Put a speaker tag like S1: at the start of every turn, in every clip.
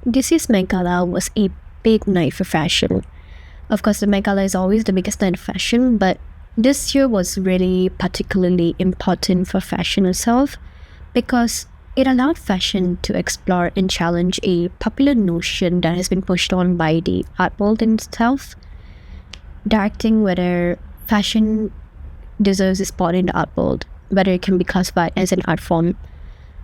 S1: this year's Met Gala was a big night for fashion. Of course, the Met Gala is always the biggest night of fashion, but this year was really particularly important for fashion itself because it allowed fashion to explore and challenge a popular notion that has been pushed on by the art world in itself, directing whether fashion deserves a spot in the art world, whether it can be classified as an art form,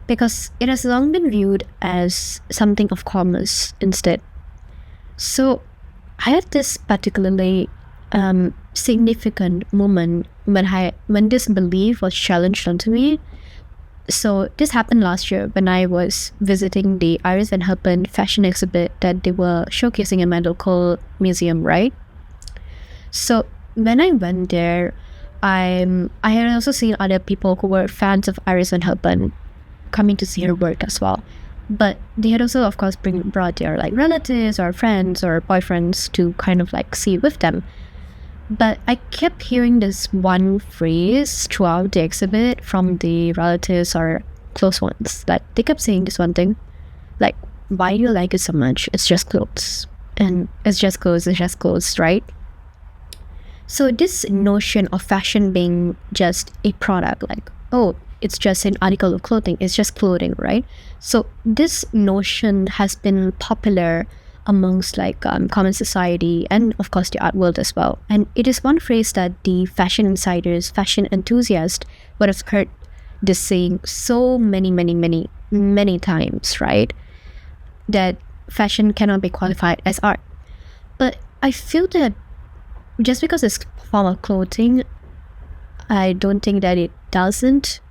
S1: because it has long been viewed as something of commerce instead. So I had this particularly significant moment when this belief was challenged onto me. So this happened last year when I was visiting the Iris Van Herpen fashion exhibit that they were showcasing in my local museum, right? So when I went there, I had also seen other people who were fans of Iris Van Herpen coming to see her work as well. But they had also, of course, brought their like relatives or friends or boyfriends to kind of like see with them. But I kept hearing this one phrase throughout the exhibit from the relatives or close ones. Like they kept saying this one thing, like, why do you like it so much? It's just clothes. And it's just clothes, right? So this notion of fashion being just a product, like, oh, it's just an article of clothing, it's just clothing, right? So this notion has been popular amongst like common society and of course the art world as well. And it is one phrase that the fashion insiders, fashion enthusiasts would have heard this saying so many times, right? That fashion cannot be qualified as art. But I feel that just because it's a form of clothing, I don't think that it doesn't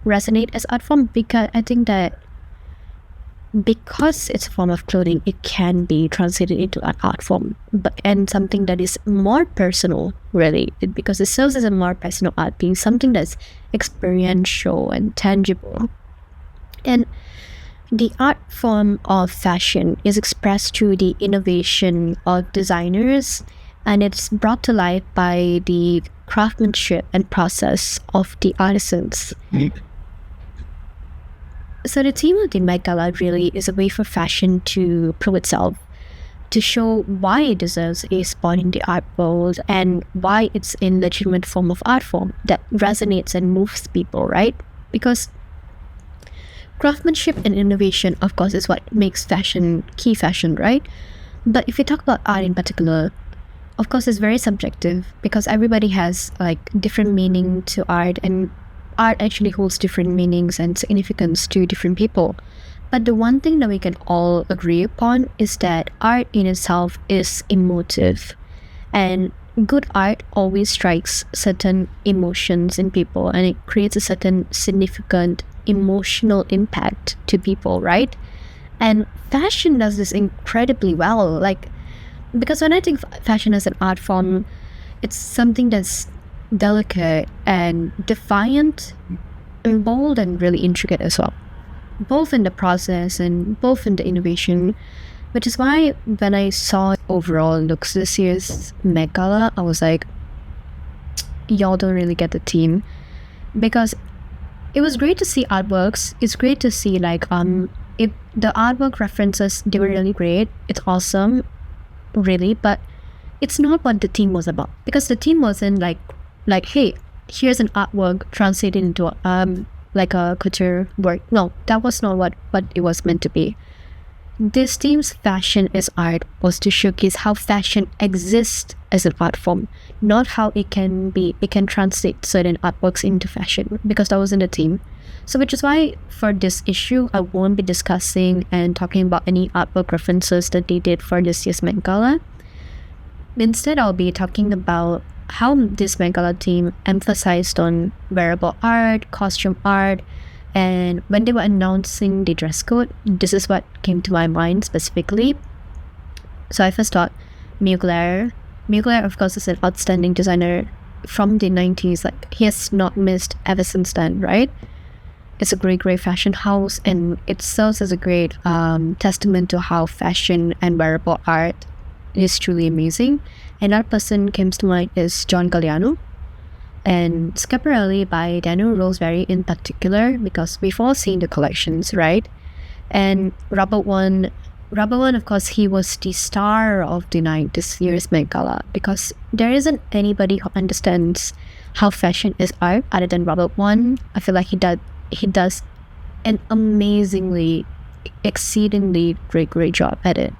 S1: resonate as art form, because I think that because it's a form of clothing, it can be translated into an art form, and something that is more personal, really, because it serves as a more personal art piece, something that's experiential and tangible. And the art form of fashion is expressed through the innovation of designers, and it's brought to life by the craftsmanship and process of the artisans. So the theme of the Met Gala really is a way for fashion to prove itself, to show why it deserves a spot in the art world and why it's a legitimate form of art form that resonates and moves people, right? Because craftsmanship and innovation, of course, is what makes fashion key fashion, right? But if we talk about art in particular, of course, it's very subjective because everybody has like different meaning to art, and art actually holds different meanings and significance to different people. But the one thing that we can all agree upon is that art in itself is emotive, and good art always strikes certain emotions in people, and it creates a certain significant emotional impact to people, right? And fashion does this incredibly well, like, because when I think fashion as an art form, it's something that's delicate and defiant and bold and really intricate as well, both in the process and both in the innovation, which is why when I saw overall looks this year's Met Gala, I was like, y'all don't really get the theme, because it was great to see artworks. It's great to see like if the artwork references, they were really great, it's awesome, really, but it's not what the theme was about, because the theme wasn't like hey, here's an artwork translated into like a couture work. No, that was not what it was meant to be. This theme's fashion is art was to showcase how fashion exists as an art form, not how it can translate certain artworks into fashion, because that wasn't the theme. So which is why for this issue, I won't be discussing and talking about any artwork references that they did for this year's Met Gala. Instead, I'll be talking about how this Met Gala team emphasized on wearable art, costume art, and when they were announcing the dress code, this is what came to my mind specifically. So I first thought Mugler. Mugler, of course, is an outstanding designer from the 90s. Like, he has not missed ever since then, right? It's a great fashion house, and it serves as a great testament to how fashion and wearable art is truly amazing. Another person comes to mind is John Galliano and Schiaparelli by Daniel Roseberry in particular, because we've all seen the collections, right? And Robert Rubber One, of course, he was the star of the night this year's Met Gala because there isn't anybody who understands how fashion is art other than Rubber One. I feel like he does an amazingly, exceedingly great job at it.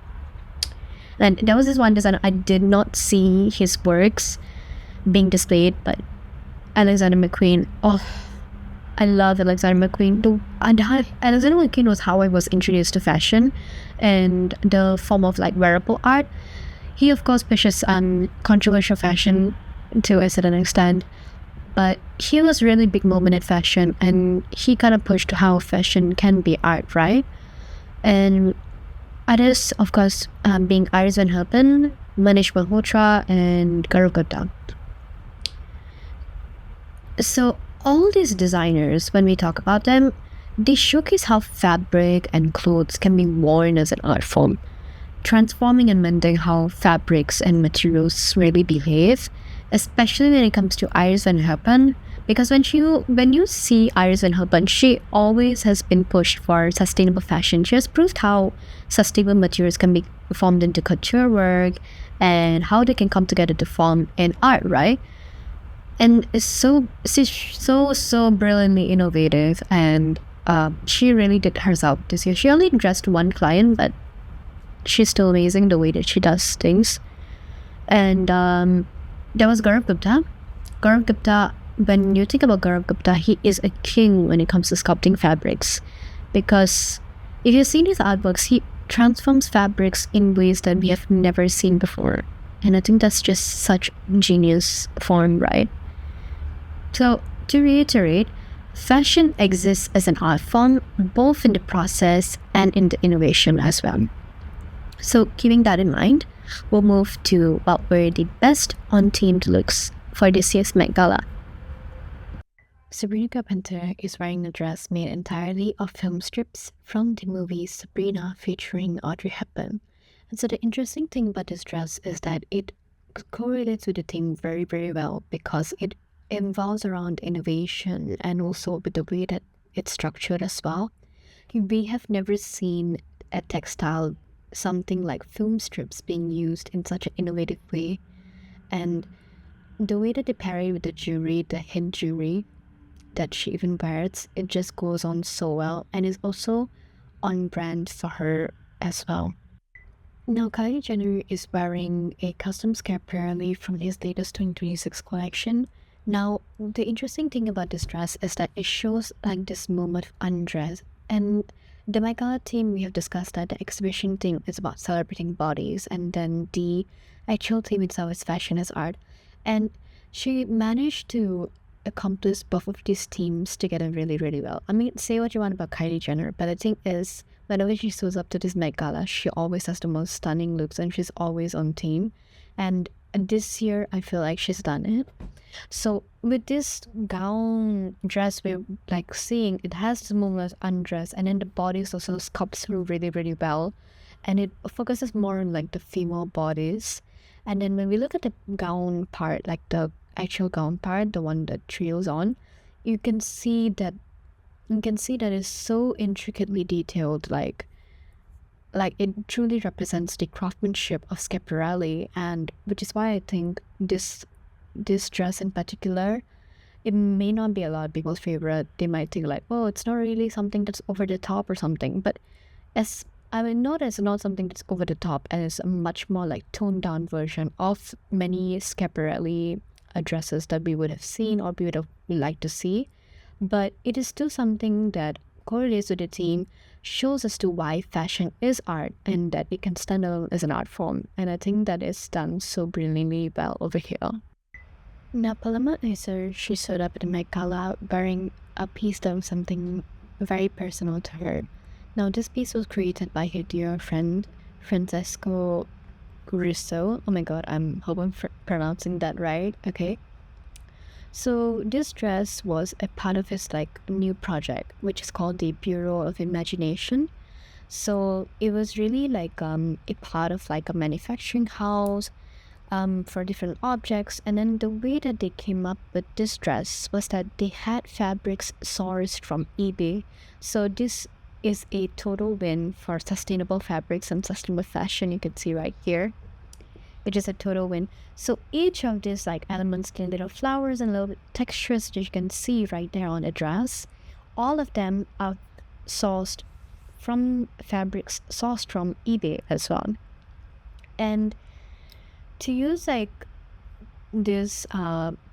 S1: And there was this one designer I did not see his works being displayed, but Alexander McQueen. Oh, I love Alexander McQueen. Alexander McQueen was how I was introduced to fashion and the form of like wearable art. He of course pushes controversial fashion to a certain extent, but he was really big moment in fashion, and he kind of pushed how fashion can be art, right? And others, of course, being Iris Van Herpen, Manish Malhotra, and Gaurav Gupta. So all these designers, when we talk about them, they showcase how fabric and clothes can be worn as an art form, transforming and mending how fabrics and materials really behave, especially when it comes to Iris Van Herpen. Because when you see Iris Van Herpen, she always has been pushed for sustainable fashion. She has proved how sustainable materials can be formed into couture work and how they can come together to form an art, right? And she's so brilliantly innovative, and she really did herself this year. She only dressed one client, but she's still amazing the way that she does things. And there was Gaurav Gupta. Gaurav Gupta, when you think about Gaurav Gupta, he is a king when it comes to sculpting fabrics, because if you've seen his artworks, he transforms fabrics in ways that we have never seen before. And I think that's just such genius form, right? So, to reiterate, fashion exists as an art form, both in the process and in the innovation as well. So, keeping that in mind, we'll move to what were the best on-themed looks for this year's Met Gala. Sabrina Carpenter is wearing a dress made entirely of film strips from the movie Sabrina featuring Audrey Hepburn. And so the interesting thing about this dress is that it correlates with the theme very well, because it involves around innovation and also with the way that it's structured as well. We have never seen a textile, something like film strips, being used in such an innovative way. And the way that they pair it with the jewelry, the hint jewelry that she even wears, it just goes on so well and is also on brand for her as well. Now, Kylie Jenner is wearing a custom Schiaparelli from his latest 2026 collection. Now, the interesting thing about this dress is that it shows like this moment of undress. And the Met Gala theme, we have discussed that the exhibition theme is about celebrating bodies, and then the actual theme itself is fashion as art. And she managed to accomplish both of these themes together really well. I mean, say what you want about Kylie Jenner, but the thing is, whenever she shows up to this Met Gala, she always has the most stunning looks and she's always on theme. And this year, I feel like she's done it. So with this gown dress we're like seeing, it has this moment of undress, and then the body is also sculpts through really well. And it focuses more on like the female bodies. And then when we look at the gown part, like the actual gown part, the one that Trio's on, you can see that it's so intricately detailed, like it truly represents the craftsmanship of Schiaparelli, and which is why I think this dress in particular, it may not be a lot of people's favorite. They might think like, oh, it's not really something that's over the top or something, but as I mean, not as not something that's over the top, and it's a much more like toned down version of many Schiaparelli dresses that we would have seen or we would have liked to see. But it is still something that correlates with the theme, shows as to why fashion is art and that it can stand alone as an art form. And I think that is done so brilliantly well over here. Now, Paloma Iser, she showed up at the Met Gala wearing a piece that was something very personal to her. Now, this piece was created by her dear friend, Francesco Russo. Oh my god, I'm hoping pronouncing that right. Okay. So this dress was a part of his like new project, which is called the Bureau of Imagination. So it was really like a part of like a manufacturing house for different objects. And then the way that they came up with this dress was that they had fabrics sourced from eBay. So this is a total win for sustainable fabrics and sustainable fashion. You can see right here, which is a total win. So each of these like elements get little flowers and little textures that you can see right there on the dress. All of them are sourced from fabrics sourced from eBay as well. And to use like this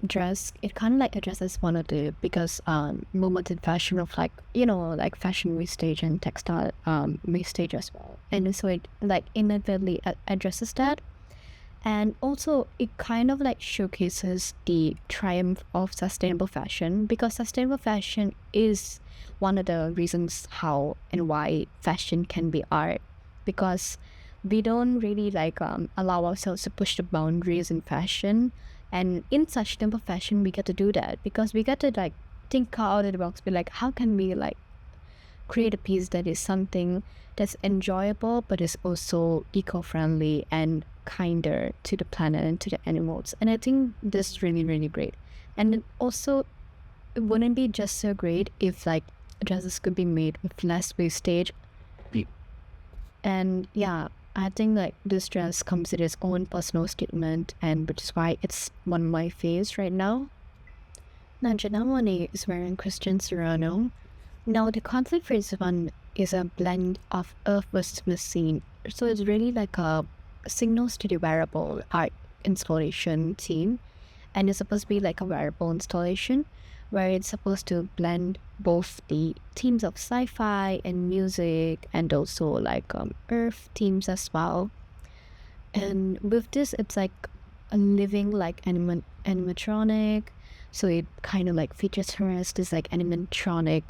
S1: dress, it kind of like addresses one of the biggest moments in fashion of like, you know, like fashion wastage and textile wastage as well. And so it like immediately addresses that. And also it kind of like showcases the triumph of sustainable fashion, because sustainable fashion is one of the reasons how and why fashion can be art, because we don't really like allow ourselves to push the boundaries in fashion. And in sustainable fashion we get to do that, because we get to like think out of the box, be like, how can we like create a piece that is something that's enjoyable but is also eco-friendly and kinder to the planet and to the animals. And I think this is really, really great. And also it wouldn't be just so great if like dresses could be made with less wastage. And yeah, I think like this dress comes with its own personal statement, and which is why it's one of my faves right now. Now Janelle Monáe is wearing Christian Serrano. Now the conflict for this one is a blend of earth versus machine. So it's really like a signals to the wearable art installation theme, and it's supposed to be like a wearable installation where it's supposed to blend both the themes of sci-fi and music, and also like earth themes as well. And with this, it's like a living like animatronic, so it kind of like features her as this like animatronic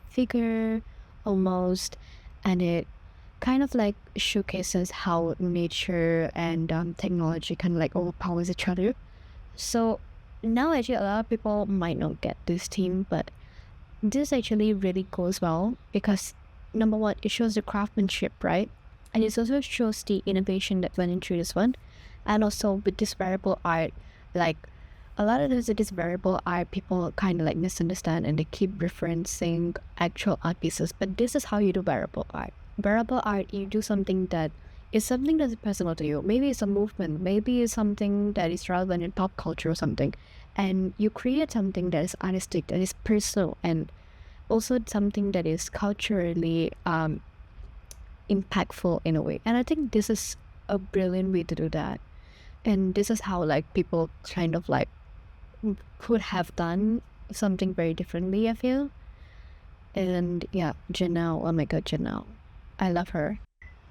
S1: figure almost, and it kind of like showcases how nature and technology kind of like overpowers each other. So now actually a lot of people might not get this theme, but this actually really goes well, because number one, it shows the craftsmanship, right? And it also shows the innovation that went into this one. And also with this wearable art, like a lot of this wearable art people kind of like misunderstand, and they keep referencing actual art pieces, but this is how you do wearable art. Wearable art, you do something that is something that's personal to you. Maybe it's a movement, maybe it's something that is relevant in pop culture or something, and you create something that is artistic, that is personal, and also something that is culturally impactful in a way. And I think this is a brilliant way to do that. And this is how like people kind of like could have done something very differently, I feel. And yeah, Janelle, oh my god, Janelle, I love her.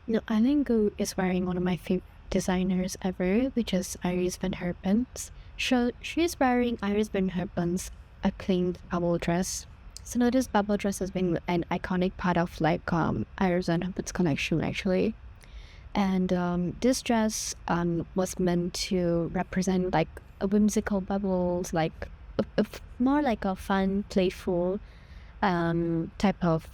S1: No, Eileen Gu is wearing one of my favorite designers ever, which is Iris Van Herpen's. So she's wearing Iris Van Herpen's acclaimed bubble dress. So now this bubble dress has been an iconic part of like Iris Van Herpen's collection actually. And this dress was meant to represent like a whimsical bubbles, like more like a fun, playful type of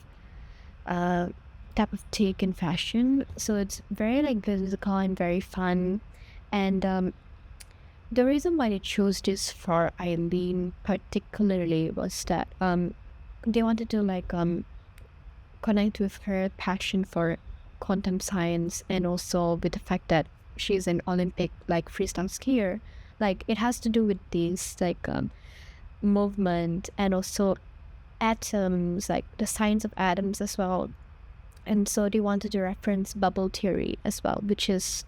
S1: take in fashion. So it's very like whimsical and very fun. And the reason why they chose this for Eileen particularly was that they wanted to like connect with her passion for quantum science, and also with the fact that she's an Olympic like freestyle skier. Like it has to do with this like movement, and also atoms, like the science of atoms as well. And so they wanted to reference bubble theory as well, which is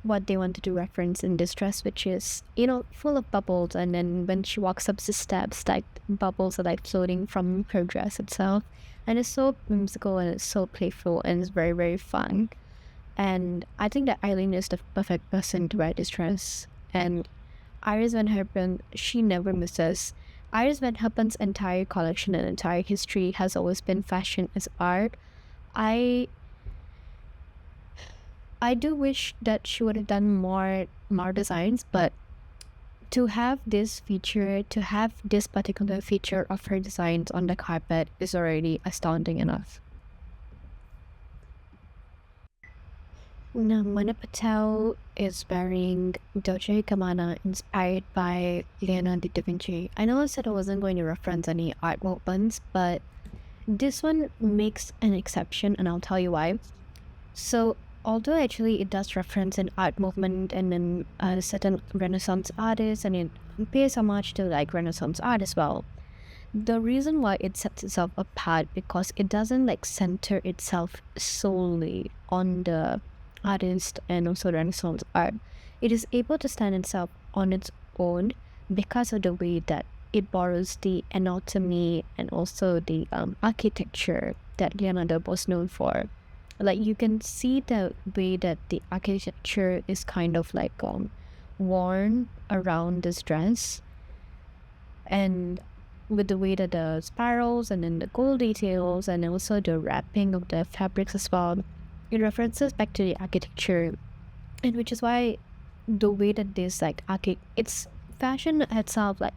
S1: what they wanted to reference in this dress, which is, you know, full of bubbles. And then when she walks up the steps, like bubbles are like floating from her dress itself. And it's so whimsical and it's so playful and it's very, very fun. And I think that Eileen is the perfect person to wear this dress. And Iris Van Herpen, she never misses. Iris Van Herpen's entire collection and entire history has always been fashion as art. I do wish that she would have done more designs, but to have this feature, to have this particular feature of her designs on the carpet is already astounding enough. Now, Mana Patel is wearing Dolce & Gabbana inspired by Leonardo da Vinci. I know I said I wasn't going to reference any art movements, but This one makes an exception, and I'll tell you why. So, although actually it does reference an art movement and then certain Renaissance artists, and it pays homage to like Renaissance art as well. The reason why it sets itself apart because it doesn't like center itself solely on the artist and also Renaissance art. It is able to stand itself on its own because of the way that it borrows the anatomy and also the architecture that Leonardo was known for. Like you can see the way that the architecture is kind of like worn around this dress, and with the way that the spirals and then the gold details and also the wrapping of the fabrics as well, it references back to the architecture, and which is why the way that this like its fashion itself like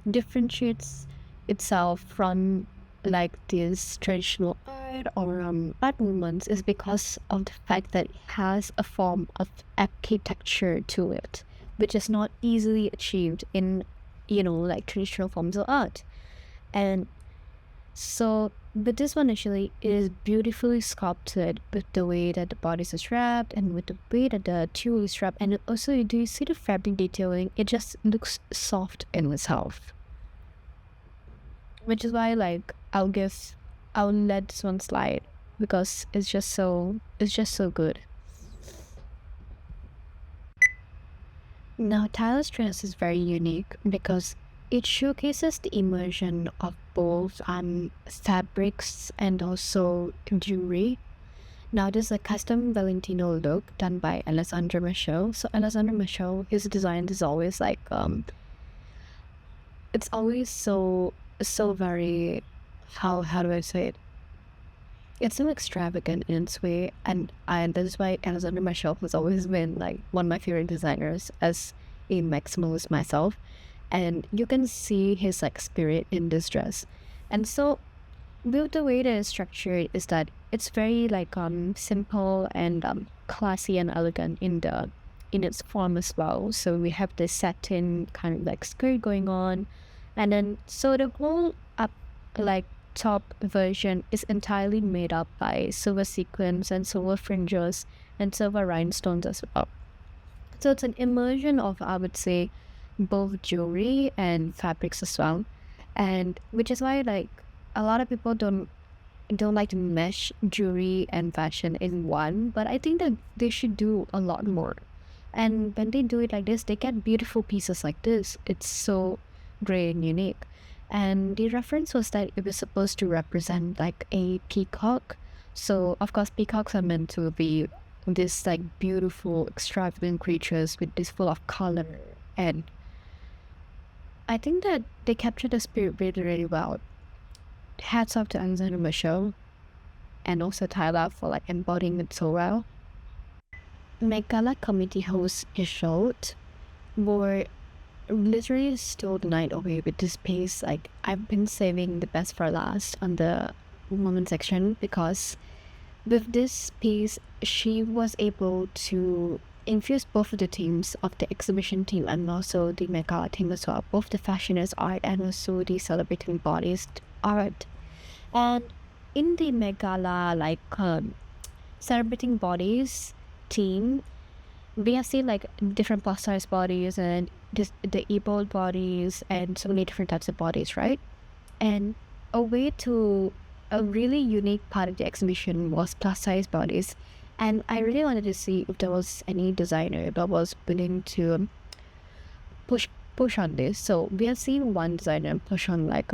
S1: differentiates itself from like this traditional art or art movements is because of the fact that it has a form of architecture to it, which is not easily achieved in like traditional forms of art. And so but this one actually is beautifully sculpted with the way that the bodice is wrapped and with the way that the tulle is wrapped, and also do you see the fabric detailing? It just looks soft in itself, which is why like I'll let this one slide because it's just so good. Now Tyler's dress is very unique because it showcases the immersion of both fabrics and also jewelry. Now there's a custom Valentino look done by Alessandro Michel. So Alessandro Michel, his design is always like it's always so very, how do I say it? It's so extravagant in its way, and that is why Alexander Michel has always been like one of my favorite designers as a maximalist myself, and you can see his like spirit in this dress. And so with the way that it's structured is that it's very like simple and classy and elegant in its form as well. So we have the satin kind of like skirt going on, and then so the whole up like top version is entirely made up by silver sequins and silver fringes and silver rhinestones as well. So it's an immersion of, I would say, both jewelry and fabrics as well, and which is why like a lot of people don't like to mesh jewelry and fashion in one, but I think that they should do a lot more. And when they do it like this, they get beautiful pieces like this. It's so great and unique. And the reference was that it was supposed to represent like a peacock. So of course peacocks are meant to be this like beautiful extravagant creatures with this full of color, and I think that they captured the spirit really really well. Hats off to Alexander Michel and also Tyler for like embodying it so well. Met Gala committee host Ishot were literally stole the night away with this piece. Like I've been saving the best for last on the woman section because with this piece she was able to infuse both of the teams of the exhibition team and also the Met Gala team as well, both the fashioners art and also the celebrating bodies art. And in the Met Gala like celebrating bodies team, we have seen like different plus size bodies and just the able bodies and so many different types of bodies, right? And a really unique part of the exhibition was plus size bodies, and I really wanted to see if there was any designer that was willing to push on this. So we have seen one designer push on like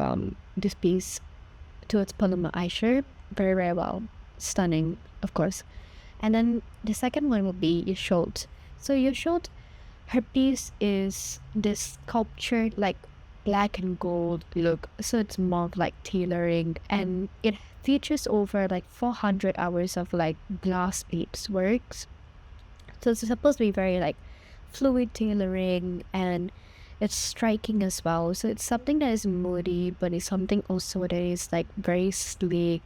S1: this piece towards Paloma Aisher very very well, stunning of course. And then the second one will be Yashot. So Yashot, her piece is this sculptured like black and gold look. So it's more of like tailoring, and it features over like 400 hours of like glass beads works. So it's supposed to be very like fluid tailoring, and it's striking as well. So it's something that is moody, but it's something also that is like very sleek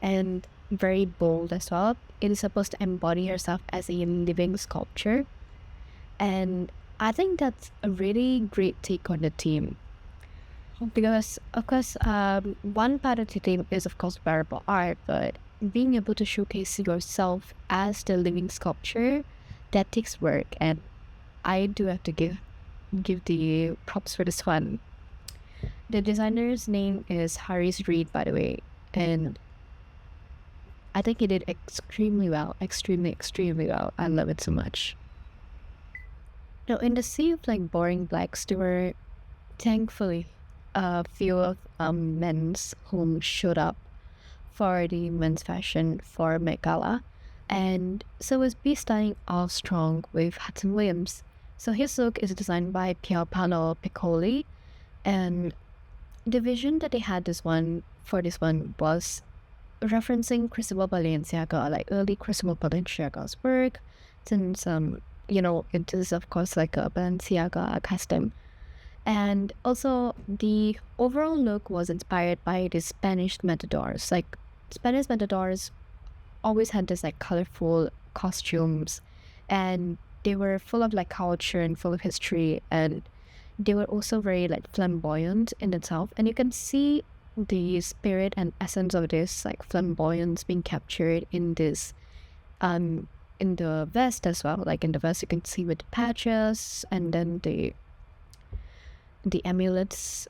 S1: and very bold as well. It is supposed to embody herself as a living sculpture, and I think that's a really great take on the theme. Because of course, one part of the theme is of course wearable art, but being able to showcase yourself as the living sculpture, that takes work, and I do have to give the props for this one. The designer's name is Harris Reed, by the way, and I think he did extremely well, extremely well. I love it so much. Now, in the sea of like boring blacks, there were thankfully a few of men's whom showed up for the men's fashion for Met Gala. And so was B starting off strong with Hudson Williams. So his look is designed by Pierpaolo Piccoli, and the vision that they had this one was referencing Cristobal Balenciaga, like early Cristobal Balenciaga's work, since it is of course like a Balenciaga custom. And also the overall look was inspired by the Spanish matadors. Like Spanish matadors always had this like colorful costumes, and they were full of like culture and full of history, and they were also very like flamboyant in itself, and you can see the spirit and essence of this like flamboyance being captured in this in the vest as well. Like in the vest you can see with the patches, and then the amulets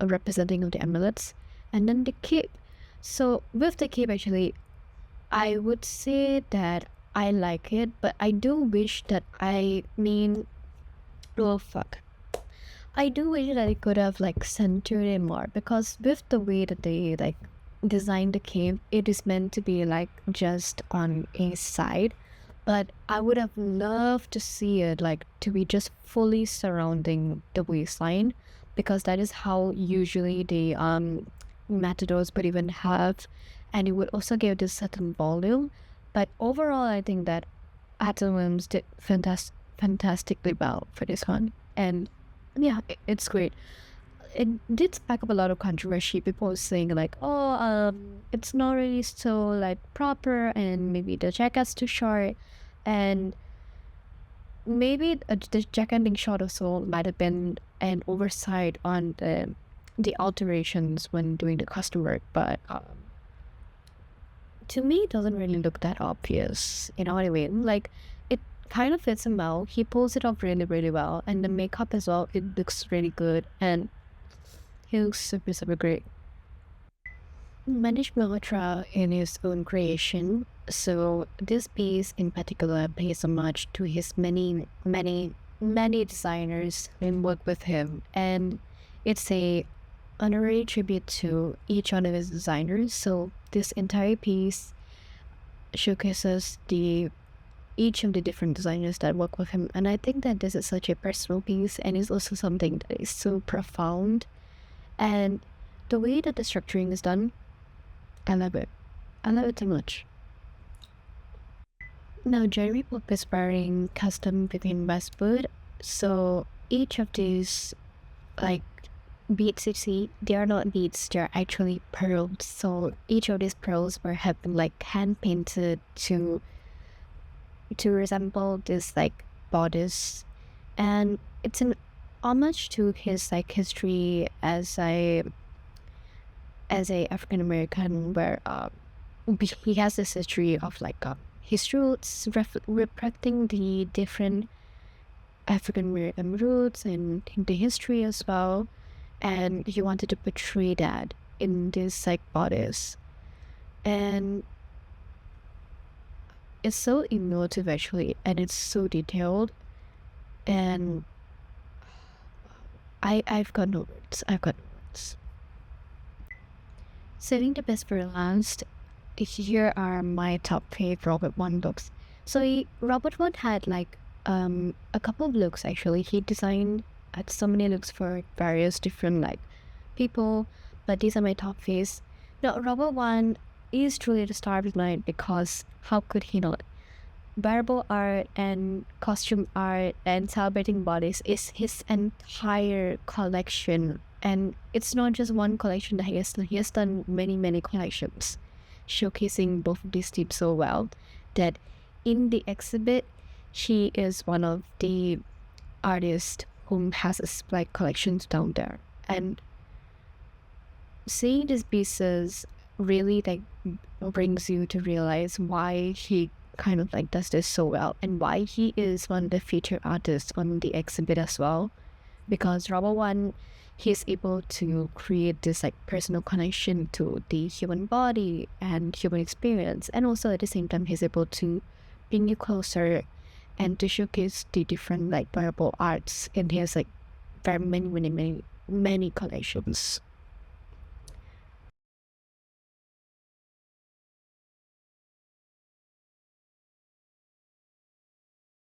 S1: representing of the amulets, and then the cape. So with the cape, actually I would say that I like it, but I do wish that oh fuck, I do wish that it could have like centered it more, because with the way that they like designed the cape, it is meant to be like just on a side, but I would have loved to see it like to be just fully surrounding the waistline, because that is how usually the matadors would even have, and it would also give this certain volume. But overall, I think that Hudson Williams did fantastically well for this one, and yeah, it's great. It did spark up a lot of controversy. People were saying like, oh, it's not really so like proper, and maybe the jacket's too short, and maybe the jacket being short also might have been an oversight on the alterations when doing the custom work. But to me, it doesn't really look that obvious. You know what I mean? Like, it kind of fits him well. He pulls it off really well, and the makeup as well, it looks really good, and he looks super great. Manish Malhotra in his own creation. So this piece in particular pays homage to his many designers who work with him, and it's a honorary tribute to each one of his designers. So this entire piece showcases each of the different designers that work with him, and I think that this is such a personal piece, and it's also something that is so profound, and the way that the structuring is done, I love it. I love it so much. Now, Jeremy Pope is wearing custom Vivienne Westwood. So each of these, like, beads you see, they are not beads, they're actually pearls. So each of these pearls have been like hand painted to resemble this like bodice, and it's an homage to his like history as a African American, where he has this history of like his roots, reflecting the different African American roots and the history as well, and he wanted to portray that in this like bodice, and it's so emotive actually, and it's so detailed, and I've got no words. Saving the best for last, here are my top 5 Robert One looks. So Robert One had like a couple of looks actually. He designed had so many looks for various different like people, but these are my top 5. Now, Robert One is truly the star of the night, because how could he not? Wearable art and costume art and celebrating bodies is his entire collection, and it's not just one collection that he has done. He has done many collections, showcasing both of these themes so well that in the exhibit, she is one of the artists whom has a like collections down there, and seeing these pieces really like brings you to realize why he kind of like does this so well, and why he is one of the featured artists on the exhibit as well. Because number one, he's able to create this like personal connection to the human body and human experience, and also at the same time he's able to bring you closer and to showcase the different like variable arts, and he has like very many collections.